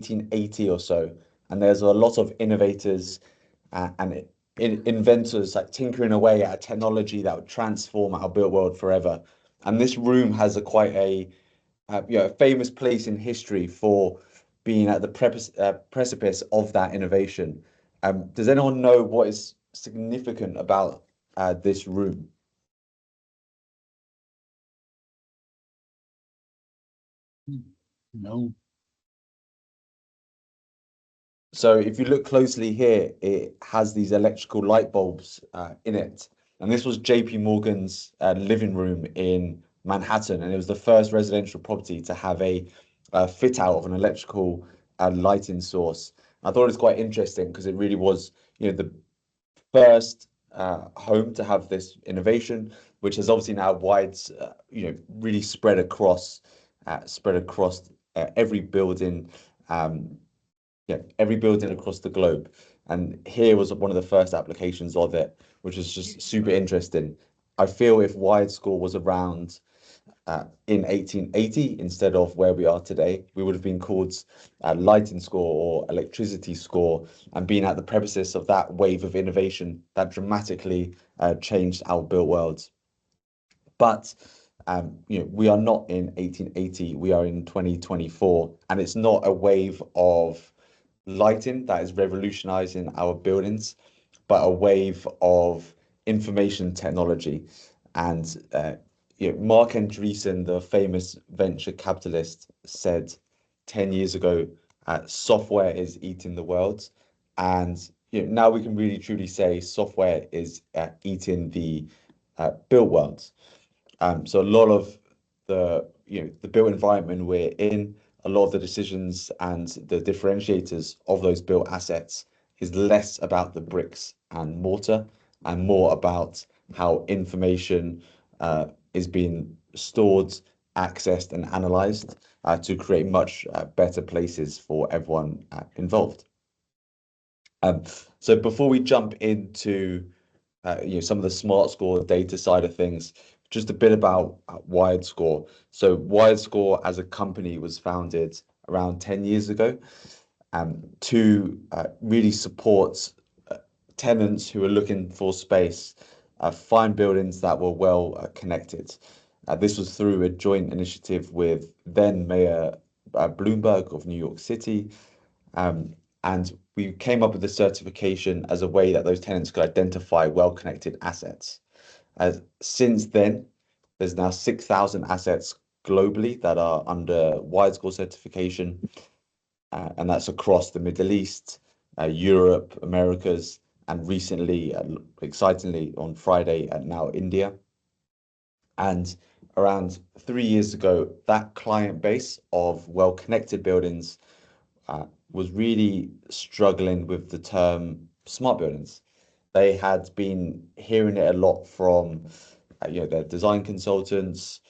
1880 or so, and there's a lot of innovators and inventors like tinkering away at a technology that would transform our built world forever. And this room has quite a a famous place in history for being at the precipice of that innovation. Does anyone know what is significant about this room? No. So if you look closely here, it has these electrical light bulbs in it. And this was JP Morgan's living room in Manhattan. And it was the first residential property to have a fit out of an electrical lighting source. I thought it was quite interesting because it really was, the first home to have this innovation, which has obviously now really spread across every building every building across the globe. And here was one of the first applications of it, which is just super interesting. I feel if WiredScore was around in 1880 instead of where we are today, we would have been called lighting score or electricity score and been at the premises of that wave of innovation that dramatically changed our built worlds. But we are not in 1880, we are in 2024, and it's not a wave of lighting that is revolutionizing our buildings, but a wave of information technology. And Mark Andreessen, the famous venture capitalist, said 10 years ago, software is eating the world. And now we can really truly say software is eating the built world. So a lot of the built environment we're in, a lot of the decisions and the differentiators of those built assets is less about the bricks and mortar and more about how information is being stored, accessed, and analyzed to create much better places for everyone involved. So before we jump into some of the SmartScore data side of things, just a bit about WiredScore. So WiredScore as a company was founded around 10 years ago to really support tenants who are looking for space, find buildings that were well connected. This was through a joint initiative with then Mayor Bloomberg of New York City. And we came up with the certification as a way that those tenants could identify well-connected assets. Since then, there's now 6,000 assets globally that are under WiredScore certification, and that's across the Middle East, Europe, Americas, and recently, excitingly, on Friday, now India. And around 3 years ago, that client base of well-connected buildings was really struggling with the term smart buildings. They had been hearing it a lot from their design consultants,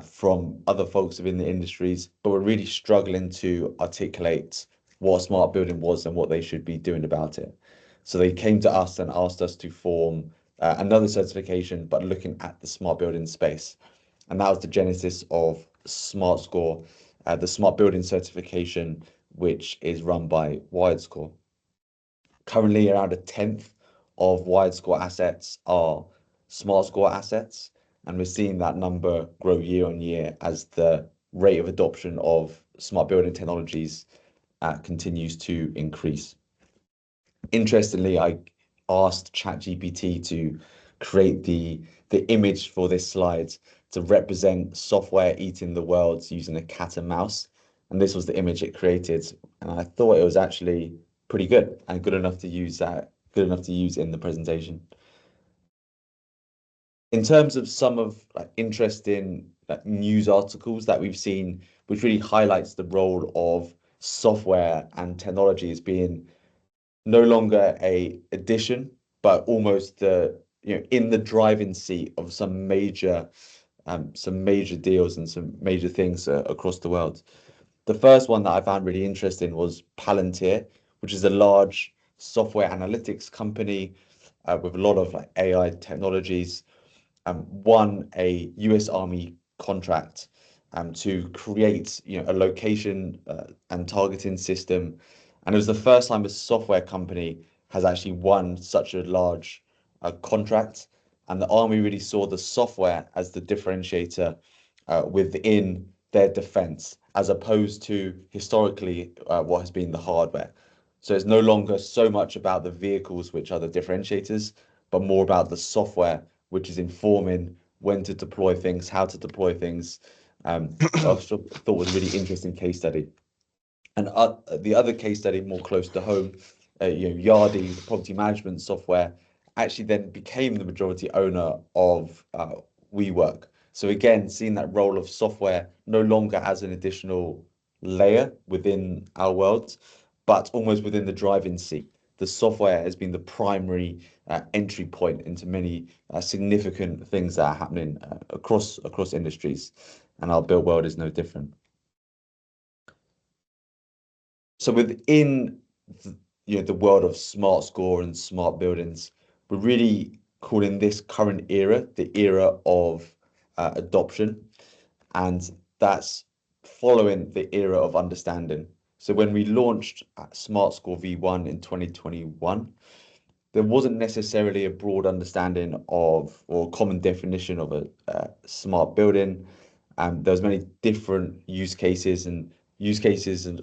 from other folks within the industries, but were really struggling to articulate what a smart building was and what they should be doing about it. So they came to us and asked us to form another certification, but looking at the smart building space. And that was the genesis of SmartScore, the smart building certification, which is run by WiredScore. Currently, around a tenth of WiredScore assets are SmartScore assets, and we're seeing that number grow year on year as the rate of adoption of smart building technologies continues to increase. Interestingly, I asked ChatGPT to create the image for this slide to represent software eating the world using a cat and mouse. And this was the image it created. And I thought it was actually pretty good and good enough to use in the presentation. In terms of some of interesting news articles that we've seen, which really highlights the role of software and technology as being no longer a addition, but almost in the driving seat of some major deals and some major things across the world. The first one that I found really interesting was Palantir, which is a large software analytics company with a lot of AI technologies. Won a US Army contract to create, a location and targeting system. And it was the first time a software company has actually won such a large contract. And the army really saw the software as the differentiator within their defense, as opposed to historically what has been the hardware. So it's no longer so much about the vehicles, which are the differentiators, but more about the software, which is informing when to deploy things, how to deploy things. I also thought was a really interesting case study. And the other case study, more close to home, Yardi, the property management software, actually then became the majority owner of WeWork. So again, seeing that role of software no longer as an additional layer within our world, but almost within the driving seat. The software has been the primary entry point into many significant things that are happening across industries, and our built world is no different. So within the world of SmartScore and smart buildings, we're really calling this current era the era of adoption, and that's following the era of understanding. So when we launched SmartScore V1 in 2021, there wasn't necessarily a broad understanding of or common definition of a smart building. There was many different use cases, and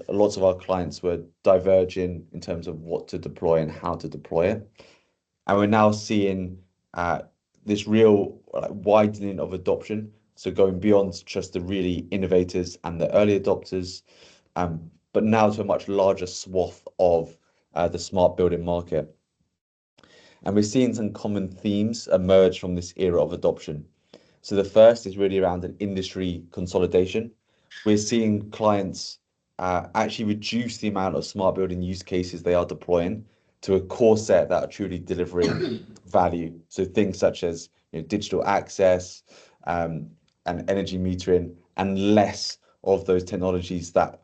lots of our clients were diverging in terms of what to deploy and how to deploy it. And we're now seeing this real widening of adoption. So going beyond just the really innovators and the early adopters, but now to a much larger swath of the smart building market. And we're seeing some common themes emerge from this era of adoption. So the first is really around an industry consolidation. We're seeing clients actually reduce the amount of smart building use cases they are deploying to a core set that are truly delivering value. So things such as digital access and energy metering, and less of those technologies that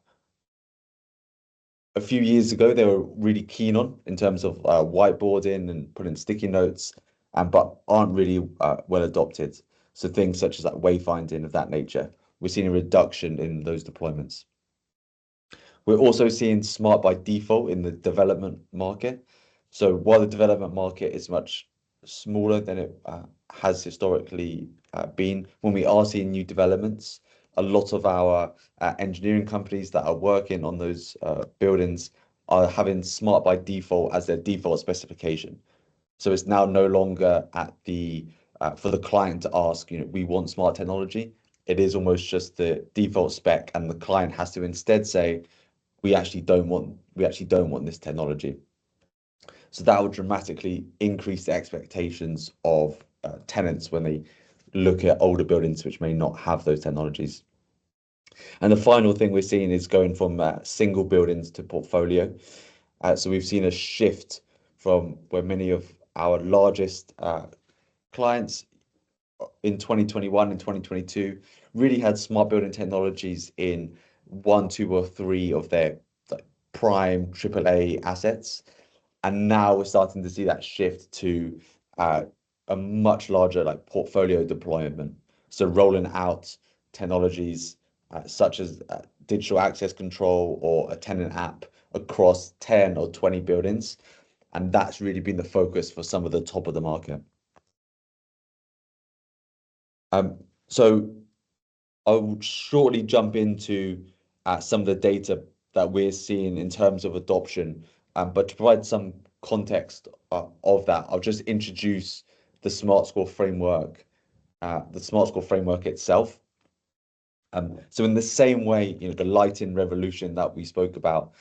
a few years ago they were really keen on in terms of whiteboarding and putting sticky notes, but aren't really well adopted. So things such as like wayfinding of that nature, we're seeing a reduction in those deployments. We're also seeing smart by default in the development market. So while the development market is much smaller than it has historically been, when we are seeing new developments, a lot of our engineering companies that are working on those buildings are having smart by default as their default specification. So it's now no longer at the for the client to ask, we want smart technology. It is almost just the default spec, and the client has to instead say, we actually don't want this technology. So that will dramatically increase the expectations of tenants when they look at older buildings which may not have those technologies. And the final thing we're seeing is going from single buildings to portfolio. So we've seen a shift from where many of our largest clients in 2021 and 2022 really had smart building technologies in one, two, or three of their prime AAA assets. And now we're starting to see that shift to a much larger portfolio deployment. So rolling out technologies such as digital access control or a tenant app across 10 or 20 buildings. And that's really been the focus for some of the top of the market. So I'll shortly jump into some of the data that we're seeing in terms of adoption, but to provide some context of that, I'll just introduce the SmartScore framework, itself. So in the same way, the lighting revolution that we spoke about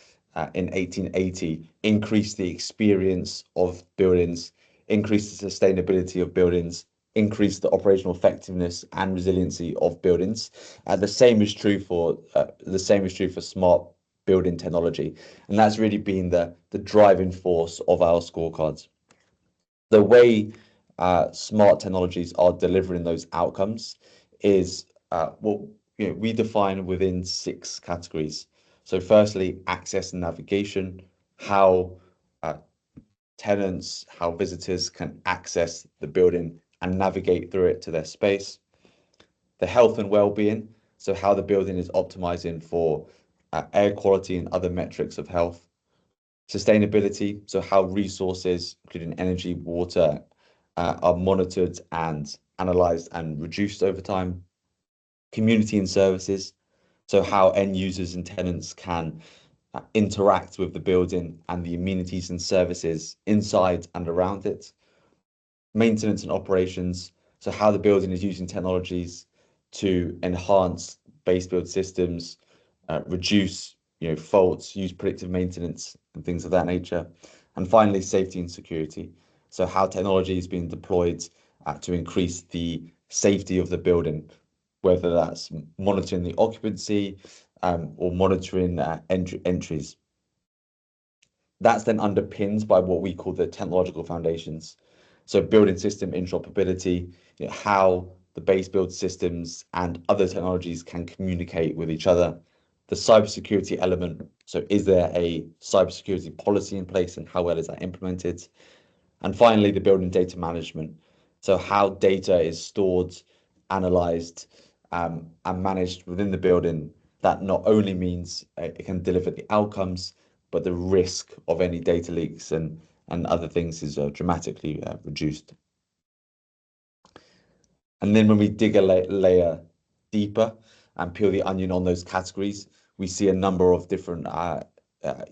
in 1880 increased the experience of buildings, increased the sustainability of buildings, increase the operational effectiveness and resiliency of buildings. The same is true for smart building technology, and that's really been the driving force of our scorecards. The way smart technologies are delivering those outcomes is what we define within 6 categories. So firstly, access and navigation, how tenants, how visitors can access the building and navigate through it to their space. The health and well-being, so how the building is optimizing for air quality and other metrics of health. Sustainability, so how resources, including energy, water, are monitored and analyzed and reduced over time. Community and services, so how end users and tenants can interact with the building and the amenities and services inside and around it. Maintenance and operations, so how the building is using technologies to enhance base build systems, reduce faults, use predictive maintenance and things of that nature. And finally, safety and security, so how technology is being deployed to increase the safety of the building, whether that's monitoring the occupancy or monitoring entries. That's then underpinned by what we call the technological foundations. So building system interoperability, how the base build systems and other technologies can communicate with each other. The cybersecurity element, so is there a cybersecurity policy in place and how well is that implemented? And finally, the building data management. So how data is stored, analyzed, and managed within the building. That not only means it can deliver the outcomes, but the risk of any data leaks and other things is dramatically reduced. And then when we dig a layer deeper and peel the onion on those categories, we see a number of different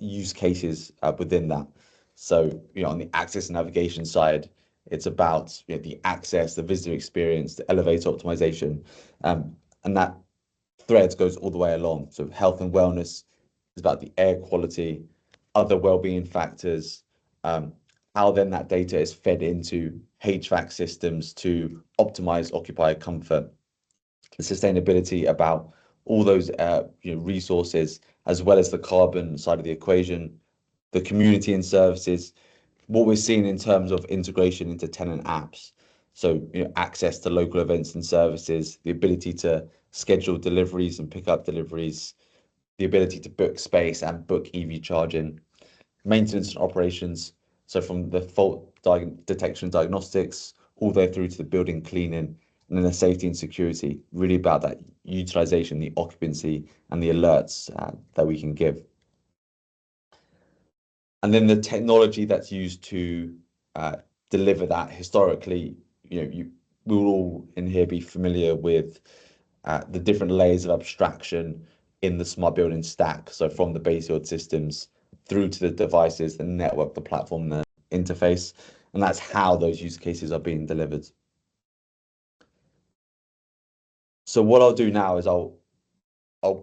use cases within that. So, on the access and navigation side, it's about the access, the visitor experience, the elevator optimization, and that thread goes all the way along. So health and wellness is about the air quality, other well-being factors, how then that data is fed into HVAC systems to optimize occupier comfort, the sustainability about all those resources, as well as the carbon side of the equation, the community and services, what we're seeing in terms of integration into tenant apps. So, access to local events and services, the ability to schedule deliveries and pick up deliveries, the ability to book space and book EV charging, maintenance and operations. So from the fault detection diagnostics all the way through to the building cleaning, and then the safety and security, really about that utilization, the occupancy and the alerts that we can give. And then the technology that's used to deliver that. Historically, we'll all in here be familiar with the different layers of abstraction in the smart building stack. So from the base build systems through to the devices, the network, the platform, the interface, and that's how those use cases are being delivered. So what I'll do now is I'll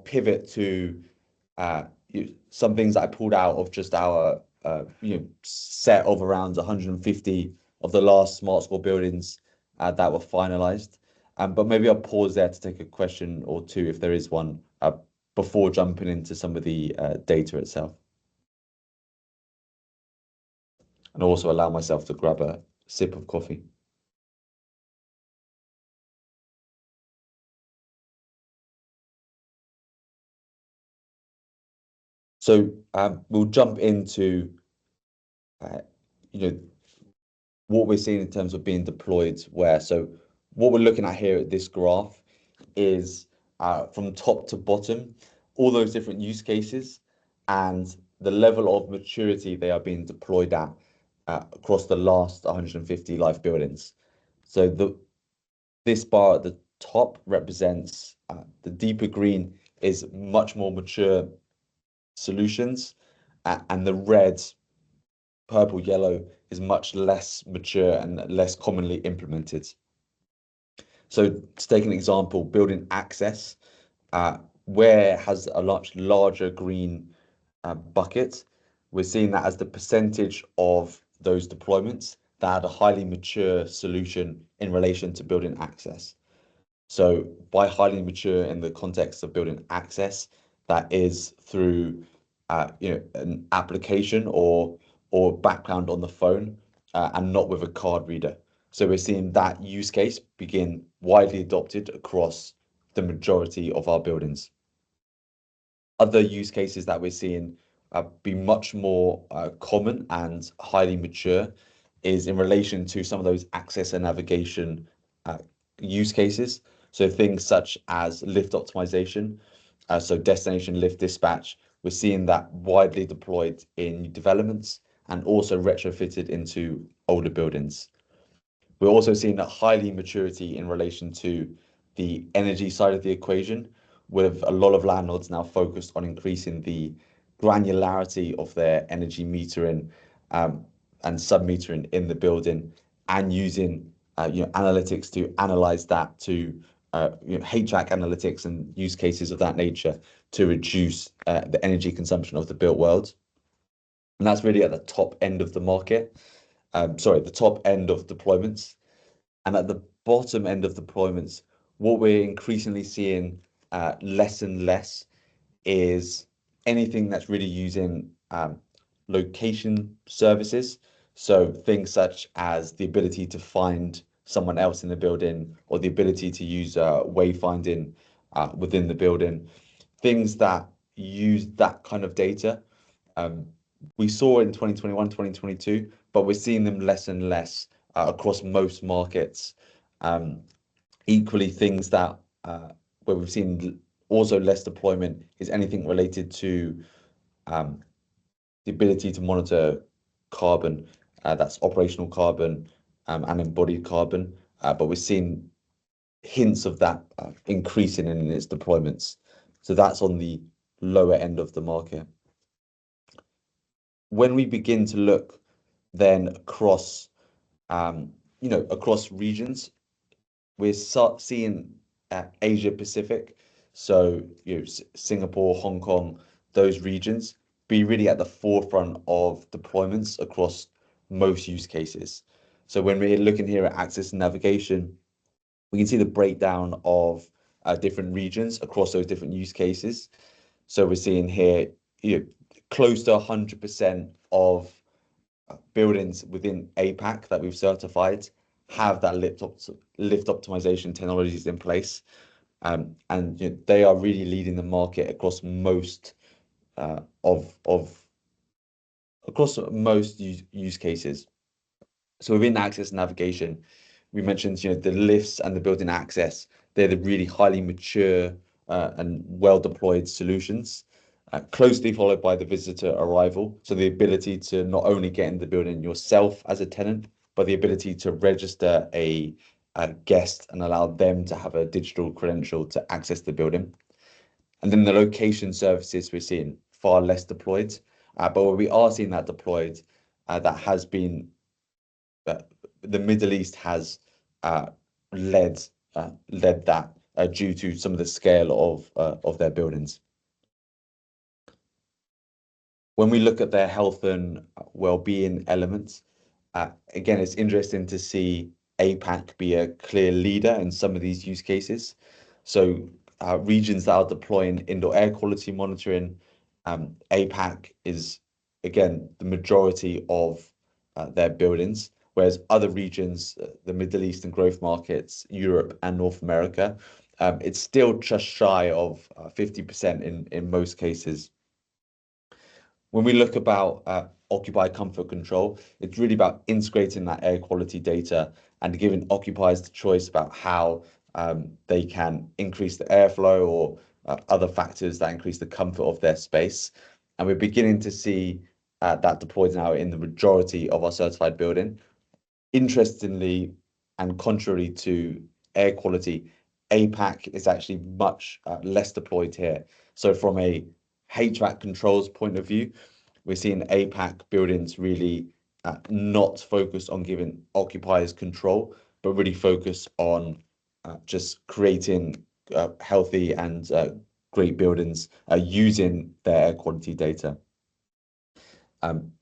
pivot to some things that I pulled out of just our set of around 150 of the last SmartScore buildings that were finalized. But maybe I'll pause there to take a question or two if there is one before jumping into some of the data itself. And also allow myself to grab a sip of coffee. So we'll jump into what we're seeing in terms of being deployed where. So what we're looking at here at this graph is from top to bottom, all those different use cases and the level of maturity they are being deployed at across the last 150 live buildings. So this bar at the top represents the deeper green is much more mature solutions, and the red, purple, yellow is much less mature and less commonly implemented. So to take an example, building access, where it has a much larger green bucket, we're seeing that as the percentage of those deployments that had a highly mature solution in relation to building access. So by highly mature in the context of building access, that is through an application or background on the phone and not with a card reader. So we're seeing that use case begin widely adopted across the majority of our buildings. Other use cases that we're seeing be much more common and highly mature is in relation to some of those access and navigation use cases. So things such as lift optimization, so destination lift dispatch, we're seeing that widely deployed in new developments and also retrofitted into older buildings. We're also seeing a highly maturity in relation to the energy side of the equation, with a lot of landlords now focused on increasing the granularity of their energy metering and sub-metering in the building, and using analytics to analyze that to HVAC analytics and use cases of that nature to reduce the energy consumption of the built world. And that's really at the top end of the market. The top end of deployments. And at the bottom end of deployments, what we're increasingly seeing less and less is anything that's really using location services. So things such as the ability to find someone else in the building, or the ability to use wayfinding within the building, things that use that kind of data. We saw in 2021, 2022, but we're seeing them less and less across most markets. Equally, things that where we've seen also less deployment is anything related to the ability to monitor carbon, that's operational carbon and embodied carbon. But we're seeing hints of that increasing in its deployments. So that's on the lower end of the market. When we begin to look then across, across regions, we're seeing Asia Pacific, so Singapore, Hong Kong, those regions be really at the forefront of deployments across most use cases. So when we're looking here at access and navigation, we can see the breakdown of different regions across those different use cases. So we're seeing here, close to 100% of buildings within APAC that we've certified have that lift optimization technologies in place. And they are really leading the market across most use cases. So within access and navigation, we mentioned the lifts and the building access. They're the really highly mature and well deployed solutions, closely followed by the visitor arrival. So the ability to not only get in the building yourself as a tenant, but the ability to register a guest and allow them to have a digital credential to access the building. And then the location services we're seeing far less deployed, but where we are seeing that deployed, that has been the Middle East has led that due to some of the scale of their buildings. When we look at their health and well-being elements, again, it's interesting to see APAC be a clear leader in some of these use cases. So regions that are deploying indoor air quality monitoring, APAC is, again, the majority of their buildings, whereas other regions, the Middle East and growth markets, Europe and North America, it's still just shy of 50% in most cases. When we look about occupier comfort control, it's really about integrating that air quality data and giving occupiers the choice about how they can increase the airflow or other factors that increase the comfort of their space. And we're beginning to see that deployed now in the majority of our certified building. Interestingly, and contrary to air quality, APAC is actually much less deployed here. So from a HVAC controls point of view, we're seeing APAC buildings really not focused on giving occupiers control, but really focus on just creating healthy and great buildings using their air quality data.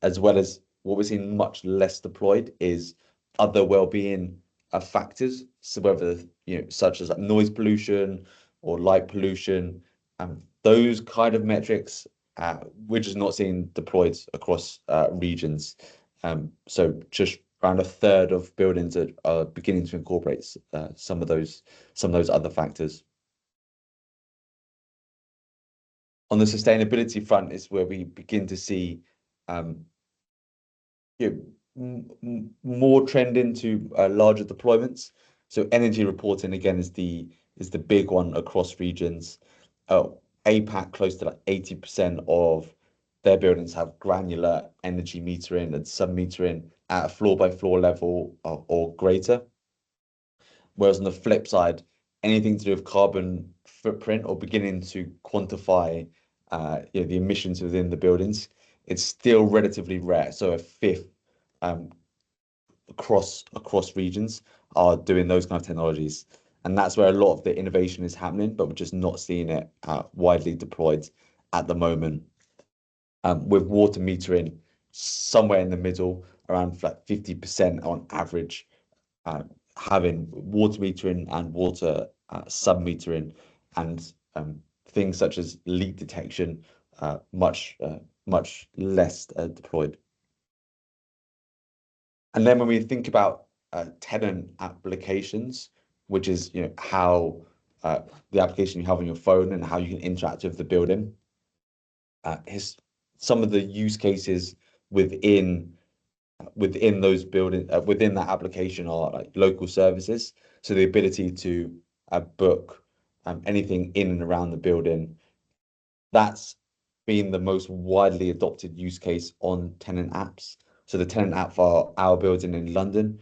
As well as what we're seeing much less deployed is other well-being factors. So whether, such as noise pollution or light pollution, those kind of metrics, we're just not seeing deployed across regions. So just around a third of buildings are beginning to incorporate some of those other factors. On the sustainability front is where we begin to see more trend into larger deployments. So energy reporting again is the is the big one across regions. Uh, APAC, close to like 80% of their buildings have granular energy metering and sub-metering at a floor by floor level or greater. Whereas on the flip side, anything to do with carbon footprint or beginning to quantify the emissions within the buildings, it's still relatively rare. So a fifth um, across regions are doing those kind of technologies. And that's where a lot of the innovation is happening, but we're just not seeing it widely deployed at the moment. With water metering somewhere in the middle, around like 50% on average, uh, having water metering and water sub-metering and things such as leak detection much less deployed. And then when we think about tenant applications, which is how the application you have on your phone and how you can interact with the building, his some of the use cases within those building within that application are like local services. So the ability to book anything in and around the building. That's been the most widely adopted use case on tenant apps. So the tenant app for our building in London,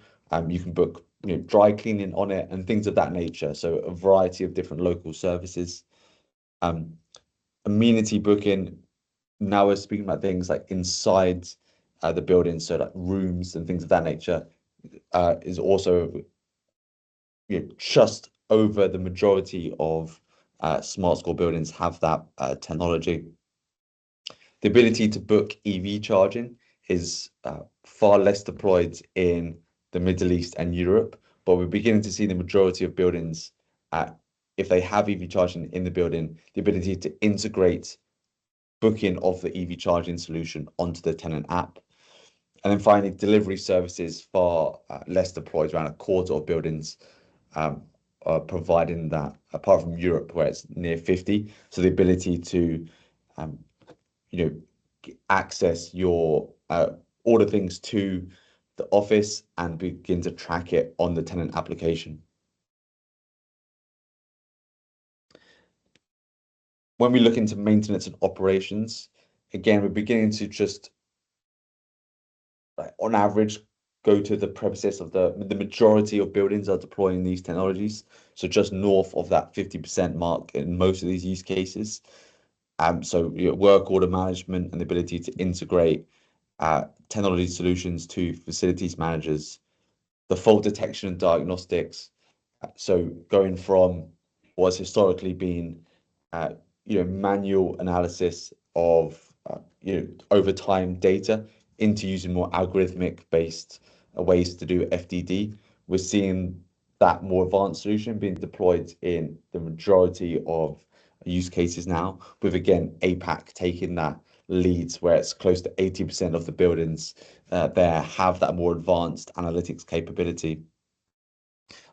you can book dry cleaning on it and things of that nature. So a variety of different local services. Um, amenity booking. Now we're speaking about things like inside the building, so like rooms and things of that nature, is also just over the majority of SmartScore buildings have that technology. The ability to book EV charging is far less deployed in the Middle East and Europe, but we're beginning to see the majority of buildings, if they have EV charging in the building, the ability to integrate booking of the EV charging solution onto the tenant app. And then finally, delivery services far less deployed, around a quarter of buildings are providing that, apart from Europe, where it's near 50. So the ability to, you know, access your order things to the office and begin to track it on the tenant application. When we look into maintenance and operations, again, we're beginning to just, on average, go to the premises of the majority of buildings are deploying these technologies. So just north of that 50% mark in most of these use cases. So work order management and the ability to integrate technology solutions to facilities managers, the fault detection and diagnostics. So going from what's historically been, manual analysis of, over time data into using more algorithmic based ways to do FDD. We're seeing that more advanced solution being deployed in the majority of use cases now, with again APAC taking that leads where it's close to 80% of the buildings there have that more advanced analytics capability.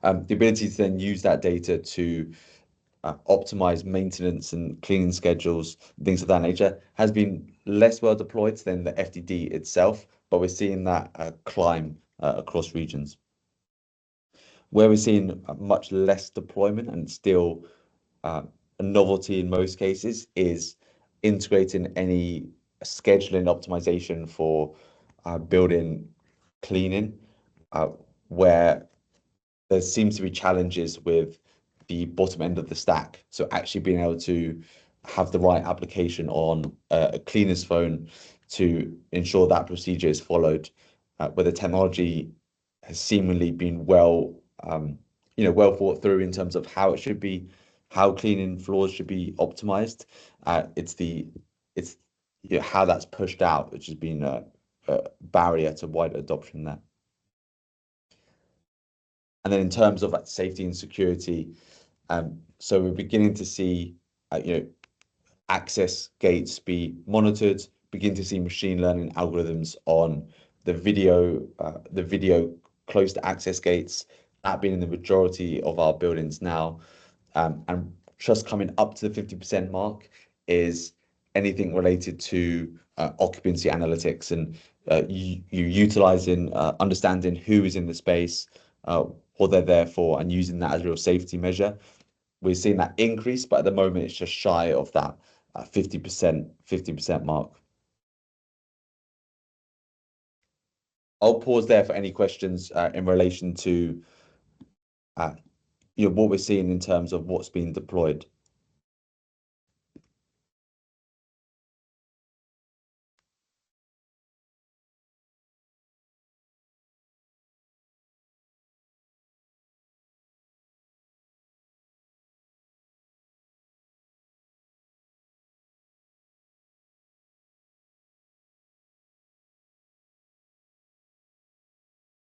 The ability to then use that data to optimize maintenance and cleaning schedules, things of that nature, has been less well deployed than the FDD itself, but we're seeing that climb across regions. Where we're seeing much less deployment and still a novelty in most cases is integrating any scheduling optimization for building cleaning, where there seems to be challenges with the bottom end of the stack. So actually being able to have the right application on a cleaner's phone to ensure that procedure is followed, where the technology has seemingly been well thought through in terms of how it should be, how cleaning floors should be optimized. It's how that's pushed out, which has been a barrier to wider adoption there. And then in terms of like safety and security, so we're beginning to see, access gates be monitored, begin to see machine learning algorithms on the video close to access gates, that being in the majority of our buildings now. And just coming up to the 50% mark is anything related to occupancy analytics and you utilizing, understanding who is in the space, what they're there for, and using that as a real safety measure. we're seeing that increase, but at the moment it's just shy of that 50% mark. I'll pause there for any questions in relation to what we're seeing in terms of what's being deployed.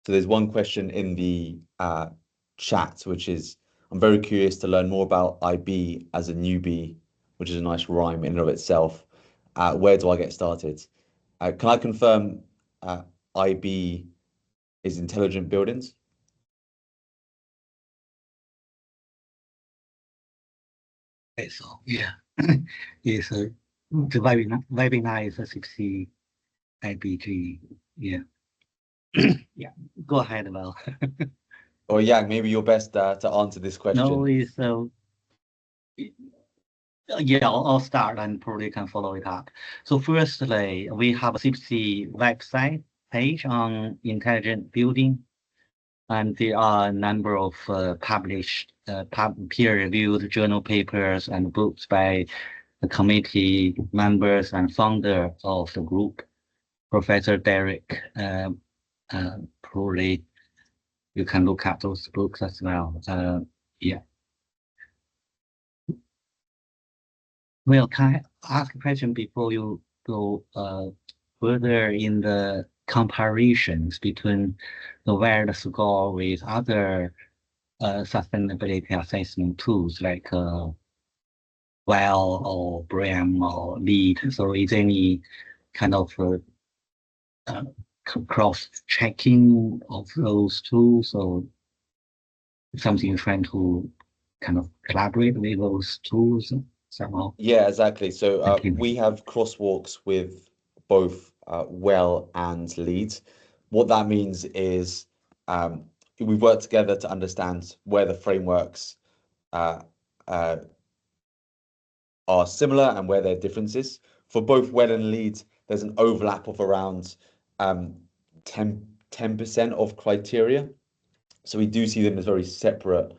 So there's one question in the chat, which is, I'm very curious to learn more about IB as a newbie, which is a nice rhyme in and of itself. Where do I get started? Can I confirm IB is intelligent buildings? So yeah, it's the webinar is a 60 IBG. Yeah, yeah. Go ahead, Well. Or Yang, maybe you're best to answer this question. No, it's yeah. I'll start and probably can follow it up. So firstly, we have a 60 website page on intelligent building, and there are a number of published peer-reviewed journal papers and books by the committee members and founder of the group, Professor Derek. Probably you can look at those books as well. Yeah. Well, can I ask a question before you go further in the comparisons between the WiredScore with other sustainability assessment tools like WELL or BREM or LEED? So is any kind of cross-checking of those tools or something you're trying to kind of collaborate with those tools somehow? Yeah, exactly. So Thank you. we have crosswalks with both WELL and LEED. What that means is we've worked together to understand where the frameworks uh, are similar and where there are differences. For both WELL and LEED, there's an overlap of around 10% of criteria. So we do see them as very separate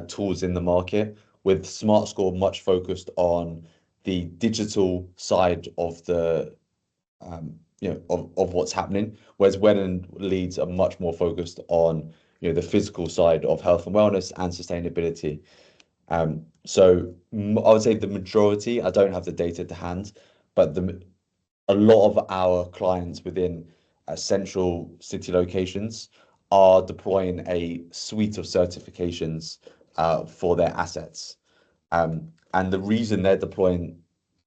tools in the market, with SmartScore much focused on the digital side of the of what's happening, whereas WELL and LEED are much more focused on the physical side of health and wellness and sustainability. So I would say the majority, I don't have the data to hand, but a lot of our clients within central city locations are deploying a suite of certifications for their assets. And the reason they're deploying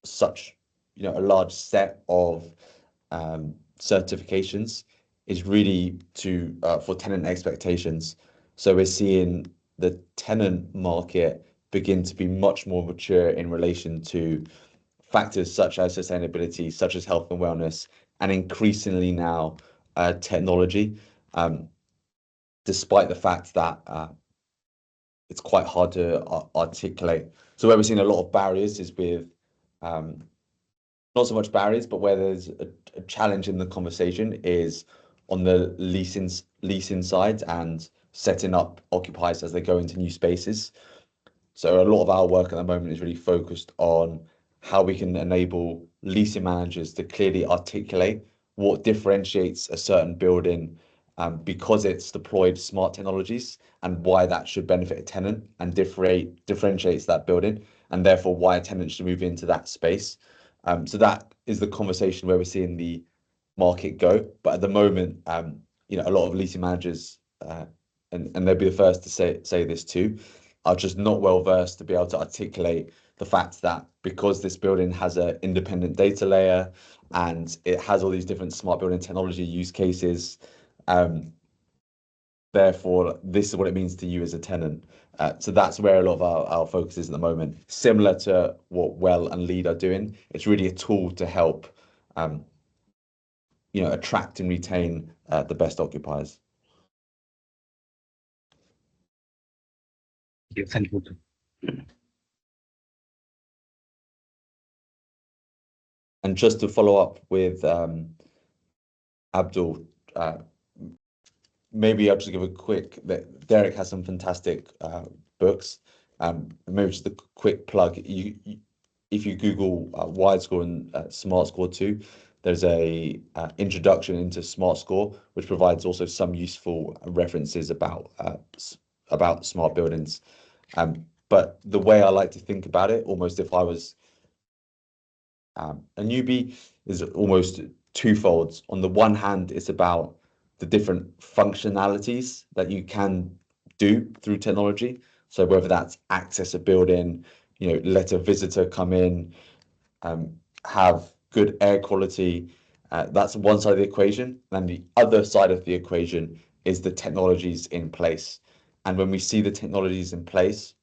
such a large set of certifications is really to for tenant expectations. So we're seeing the tenant market begin to be much more mature in relation to factors such as sustainability, such as health and wellness, and increasingly now technology, despite the fact that it's quite hard to articulate. So where we're seeing a lot of barriers is with not so much barriers, but where there's a challenge in the conversation is on the leasing side and setting up occupiers as they go into new spaces. So a lot of our work at the moment is really focused on how we can enable leasing managers to clearly articulate what differentiates a certain building because it's deployed smart technologies and why that should benefit a tenant and differentiates that building and therefore why a tenant should move into that space. So that is the conversation where we're seeing the market go. But at the moment, a lot of leasing managers, and they'll be the first to say this too, are just not well versed to be able to articulate the fact that because this building has an independent data layer and it has all these different smart building technology use cases, therefore this is what it means to you as a tenant. So that's where a lot of our focus is at the moment. Similar to what WELL and LEED are doing, it's really a tool to help attract and retain the best occupiers. Thank you. And just to follow up with Abdul, maybe I'll just give a quick, Derek has some fantastic books. Maybe just a quick plug. If you Google WiredScore and SmartScore 2, there's a introduction into SmartScore, which provides also some useful references about smart buildings. But the way I like to think about it, almost if I was a newbie, is almost twofold. On the one hand, it's about the different functionalities that you can do through technology. So whether that's access a building, let a visitor come in, have good air quality, that's one side of the equation. And the other side of the equation is the technologies in place. And when we see the technologies in place,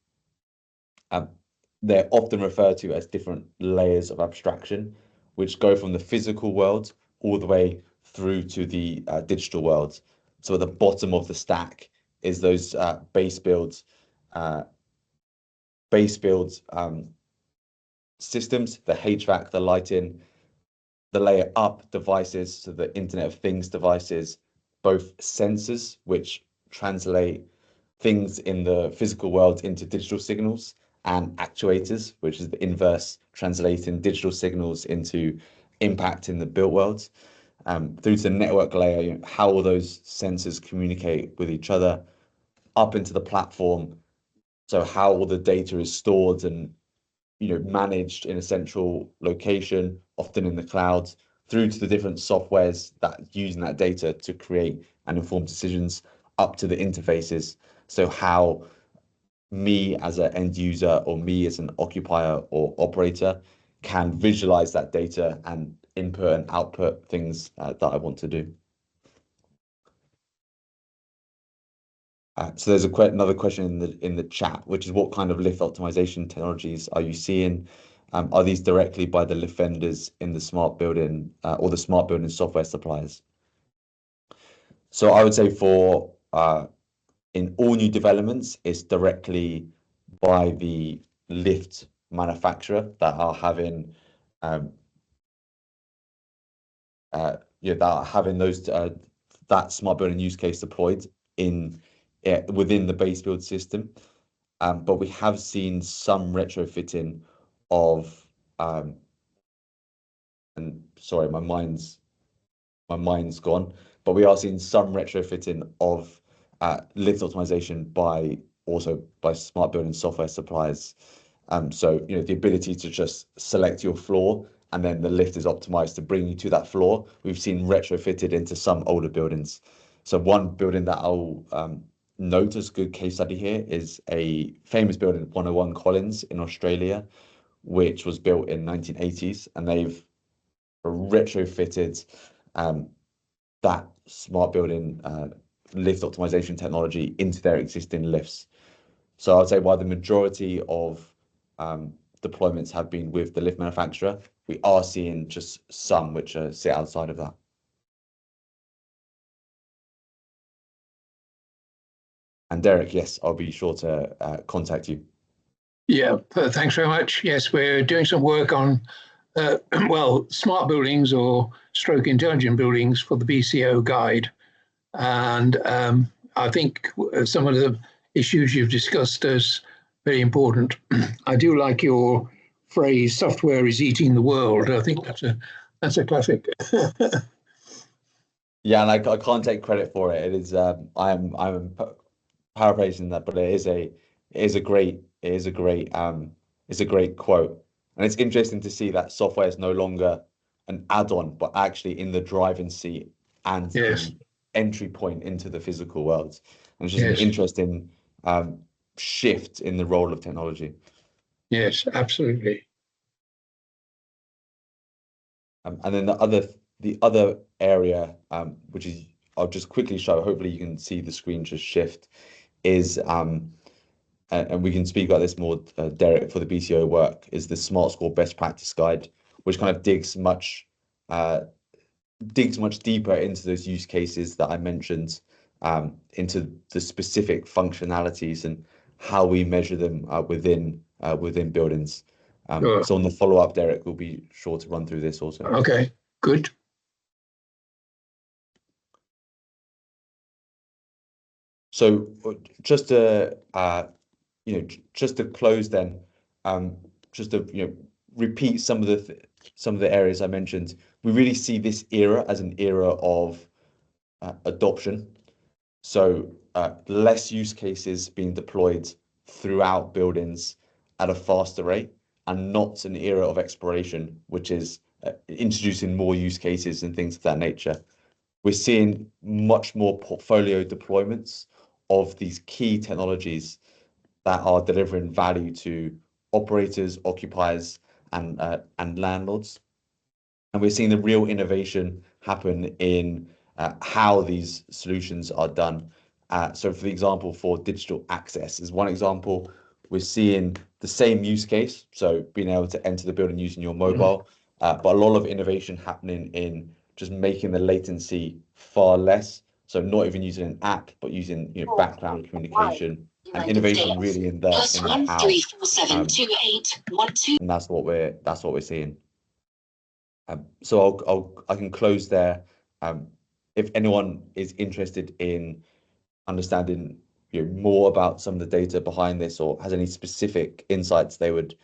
they're often referred to as different layers of abstraction, which go from the physical world all the way through to the digital world. So at the bottom of the stack is those base builds systems, the HVAC, the lighting, the layer up devices, so the Internet of Things devices, both sensors, which translate things in the physical world into digital signals, and actuators, which is the inverse, translating digital signals into impact in the built world. Through to the network layer, how all those sensors communicate with each other, up into the platform, so how all the data is stored and managed in a central location, often in the cloud, through to the different softwares that using that data to create and inform decisions, up to the interfaces. So how me as an end user or me as an occupier or operator can visualize that data and input and output things that I want to do. So there's another question in the chat, which is what kind of lift optimization technologies are you seeing? Are these directly by the lift vendors in the smart building or the smart building software suppliers? So I would say for in all new developments, it's directly by the lift manufacturer that are having those that smart building use case deployed within the base build system. But we have seen some retrofitting of and sorry, my mind's gone, but we are seeing some retrofitting of lift optimization by smart building software suppliers. So the ability to just select your floor and then the lift is optimized to bring you to that floor. We've seen retrofitted into some older buildings. So one building that I'll note as a good case study here is a famous building, 101 Collins in Australia, which was built in 1980s, and they've retrofitted that smart building lift optimization technology into their existing lifts. So I'd say while the majority of deployments have been with the lift manufacturer, we are seeing just some which sit outside of that. And Derek, yes, I'll be sure to contact you. Yeah, thanks very much. Yes, we're doing some work on, smart buildings or stroke intelligent buildings for the BCO guide. And I think some of the issues you've discussed is very important. I do like your phrase, software is eating the world. I think that's a classic. Yeah, and I can't take credit for it. It is I'm paraphrasing that, but it is a great quote. And it's interesting to see that software is no longer an add-on, but actually in the driving seat and Yes. the entry point into the physical world. And it's just Yes. an interesting shift in the role of technology. Yes, absolutely. And then the other area, which is I'll just quickly show. Hopefully, you can see the screen just shift. Is and we can speak about this more, Derek, for the BCO work. Is the SmartScore best practice guide, which kind of digs much deeper into those use cases that I mentioned, into the specific functionalities and how we measure them within buildings. Sure. So on the follow-up, Derek will be sure to run through this also. Okay, good. So just to just to close then, just to repeat some of the areas I mentioned. We really see this era as an era of adoption. So less use cases being deployed throughout buildings at a faster rate, and not an era of exploration, which is introducing more use cases and things of that nature. We're seeing much more portfolio deployments of these key technologies that are delivering value to operators, occupiers, and landlords. And we're seeing the real innovation happen in how these solutions are done. So for the example, for digital access is one example. We're seeing the same use case, so being able to enter the building using your mobile, but a lot of innovation happening in just making the latency far less. So not even using an app, but using background communication and innovation really in the how. And that's what we're seeing. So I can close there. If anyone is interested in understanding more about some of the data behind this, or has any specific insights they would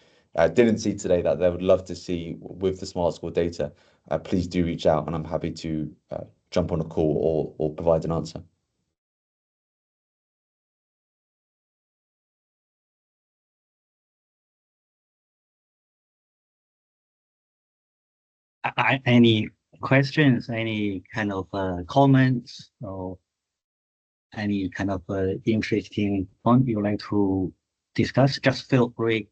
didn't see today that they would love to see with the SmartScore data, please do reach out, and I'm happy to jump on a call or provide an answer. Any questions, any kind of comments, or any kind of interesting point you'd like to discuss? Just feel free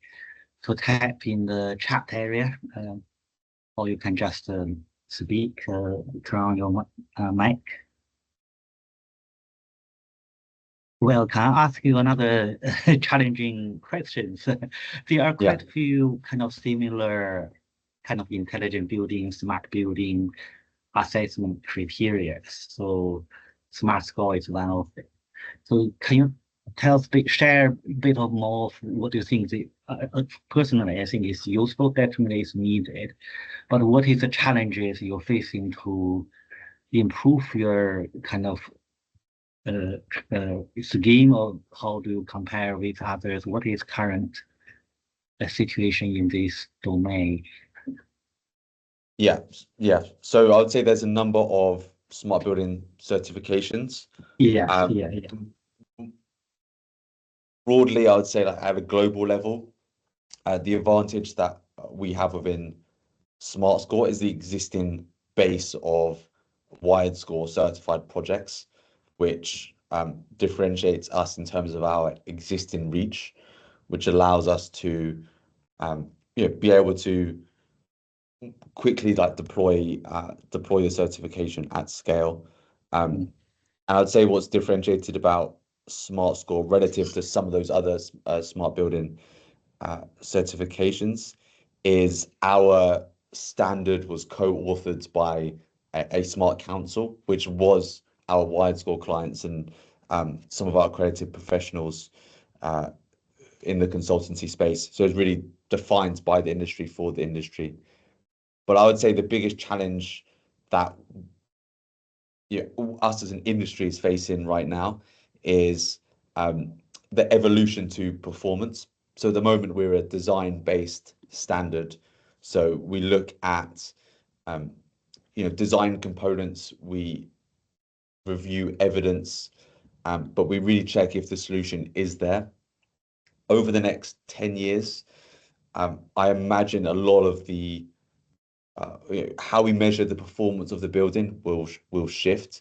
to type in the chat area, or you can just speak, turn on your mic. Well, can I ask you another challenging question? There are quite a few kind of similar kind of intelligent building, smart building assessment criteria. So SmartScore is one of them. So can you tell us, share a bit of more of what you think? Personally, I think it's useful, definitely is needed. But what is the challenges you're facing to improve your kind of scheme, or how do you compare with others? What is current situation in this domain? Yeah. So I would say there's a number of smart building certifications. Yeah. Broadly, I would say like at a global level, the advantage that we have within SmartScore is the existing base of WiredScore certified projects, which differentiates us in terms of our existing reach, which allows us to be able to quickly deploy the certification at scale. And I'd say what's differentiated about SmartScore relative to some of those other smart building certifications is our standard was co-authored by a smart council, which was our WiredScore clients and some of our accredited professionals in the consultancy space. So it's really defined by the industry for the industry. But I would say the biggest challenge that us as an industry is facing right now is the evolution to performance. So at the moment we're a design-based standard. So we look at design components, we review evidence, but we really check if the solution is there. Over the next 10 years, I imagine a lot of the how we measure the performance of the building will shift,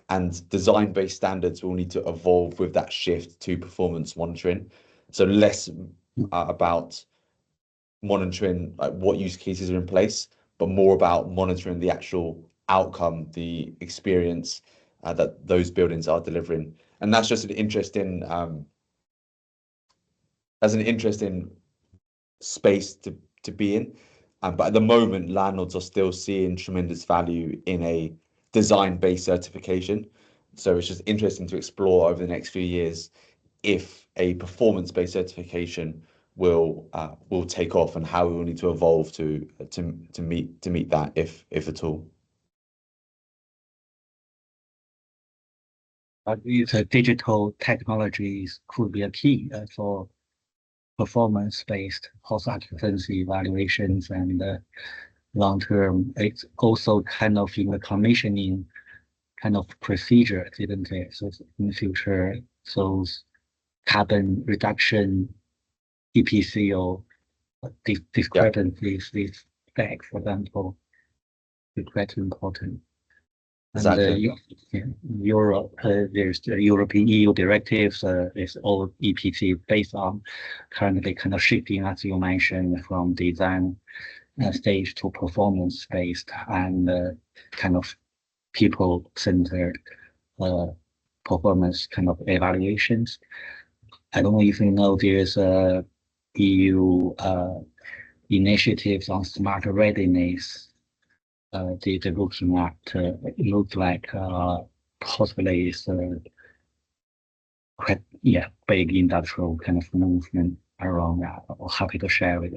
and design-based standards will need to evolve with that shift to performance monitoring. So less about monitoring what use cases are in place, but more about monitoring the actual outcome, the experience that those buildings are delivering. And that's just an interesting space to be in. But at the moment, landlords are still seeing tremendous value in a design-based certification. So it's just interesting to explore over the next few years if a performance-based certification will take off, and how we will need to evolve to meet that, if at all. These digital technologies could be a key for performance-based post-occupancy evaluations and long-term. It's also kind of in the commissioning kind of procedure, isn't it? So in the future, so carbon reduction, EPC or discrepancies, these specs, for example, is quite important. Exactly. And Europe, there's the European EU directives, it's all EPC based on currently kind of shifting, as you mentioned, from design stage to performance based and kind of people centered performance kind of evaluations. I don't know if you know there's EU initiatives on smart readiness. They're looking at look like possibly is quite big industrial kind of movement around that. I'm happy to share with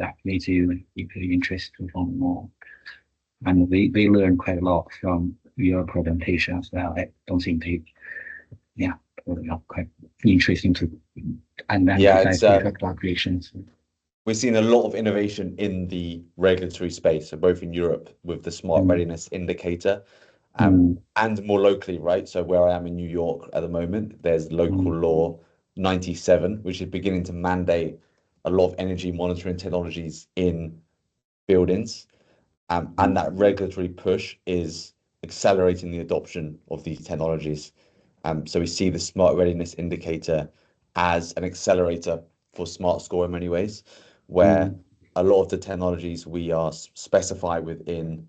you if you're interested to learn more. And we learn quite a lot from your presentation as well. I don't think they quite interesting to identify future collaborations. We're seeing a lot of innovation in the regulatory space, so both in Europe with the Smart Readiness Indicator, and more locally, right? So where I am in New York at the moment, there's local law 97, which is beginning to mandate a lot of energy monitoring technologies in buildings, and that regulatory push is accelerating the adoption of these technologies. So we see the Smart Readiness Indicator as an accelerator for SmartScore in many ways, where a lot of the technologies we are specified within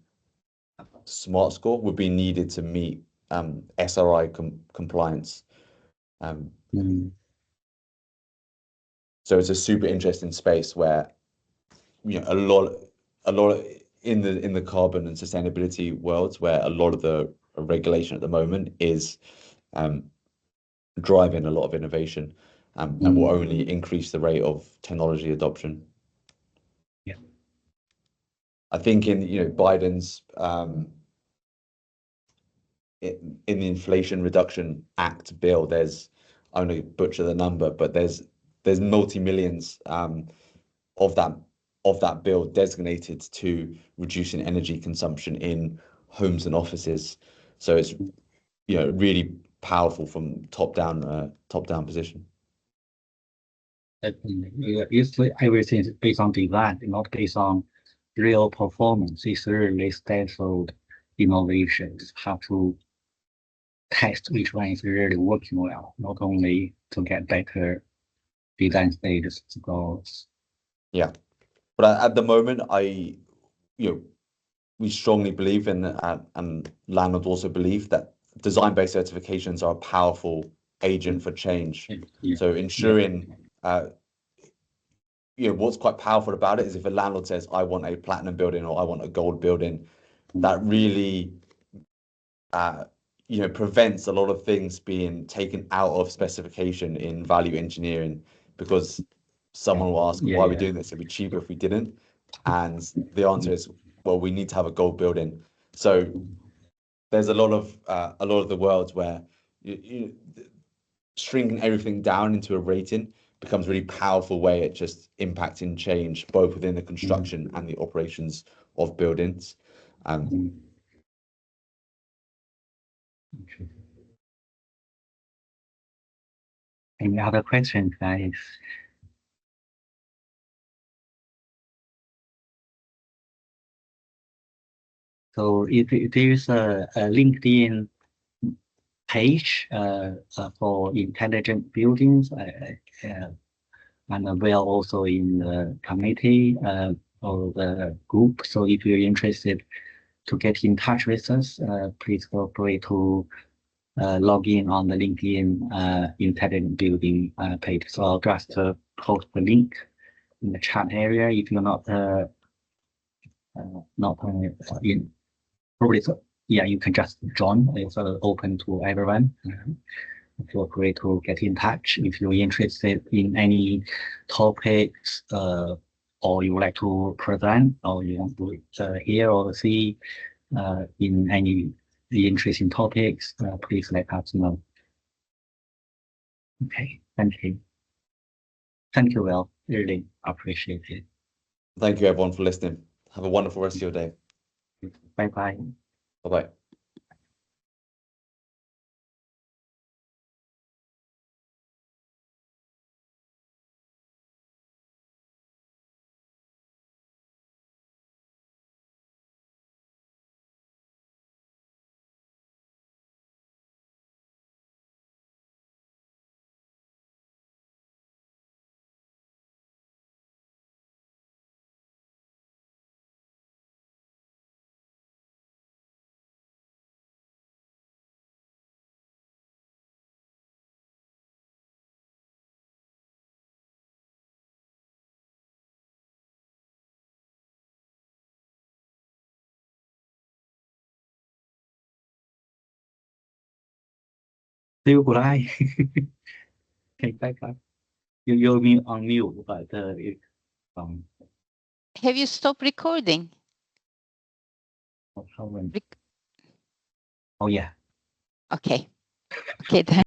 SmartScore would be needed to meet SRI compliance. So it's a super interesting space where a lot in the carbon and sustainability worlds, where a lot of the regulation at the moment is driving a lot of innovation, and will only increase the rate of technology adoption. I think in Biden's in the Inflation Reduction Act bill, there's, I don't know, butcher the number, but there's multi-millions of that bill designated to reducing energy consumption in homes and offices. So it's really powerful from top down position. Usually everything is based on design, not based on real performance. It's really stenciled innovations, how to test which one is really working well, not only to get better design status goals. Yeah, but at the moment, we strongly believe in, and landlords also believe, that design-based certifications are a powerful agent for change. So ensuring, what's quite powerful about it is if a landlord says, I want a platinum building or I want a gold building, that really prevents a lot of things being taken out of specification in value engineering, because someone will ask, why are we doing this? It'd be cheaper if we didn't. And the answer is, well, we need to have a gold building. So there's a lot of the worlds where shrinking everything down into a rating becomes a really powerful way at just impacting change, both within the construction and the operations of buildings. Any other questions, guys? So if there's a LinkedIn page for intelligent buildings, and we are also in the committee or the group. So if you're interested to get in touch with us, please feel free to log in on the LinkedIn intelligent building page. So I'll just post the link in the chat area. If you're not in, probably, so, you can just join. It's open to everyone. feel free to get in touch if you're interested in any topics, or you would like to present, or you want to hear or see in any interesting topics. Please let us know. Okay, thank you. Thank you, Will. Really appreciate it. Thank you, everyone, for listening. Have a wonderful rest of your day. Bye-bye. Bye-bye. Still good eye. Okay, bye-bye. You're on mute, but it's Have you stopped recording? oh yeah. Okay. Okay, then.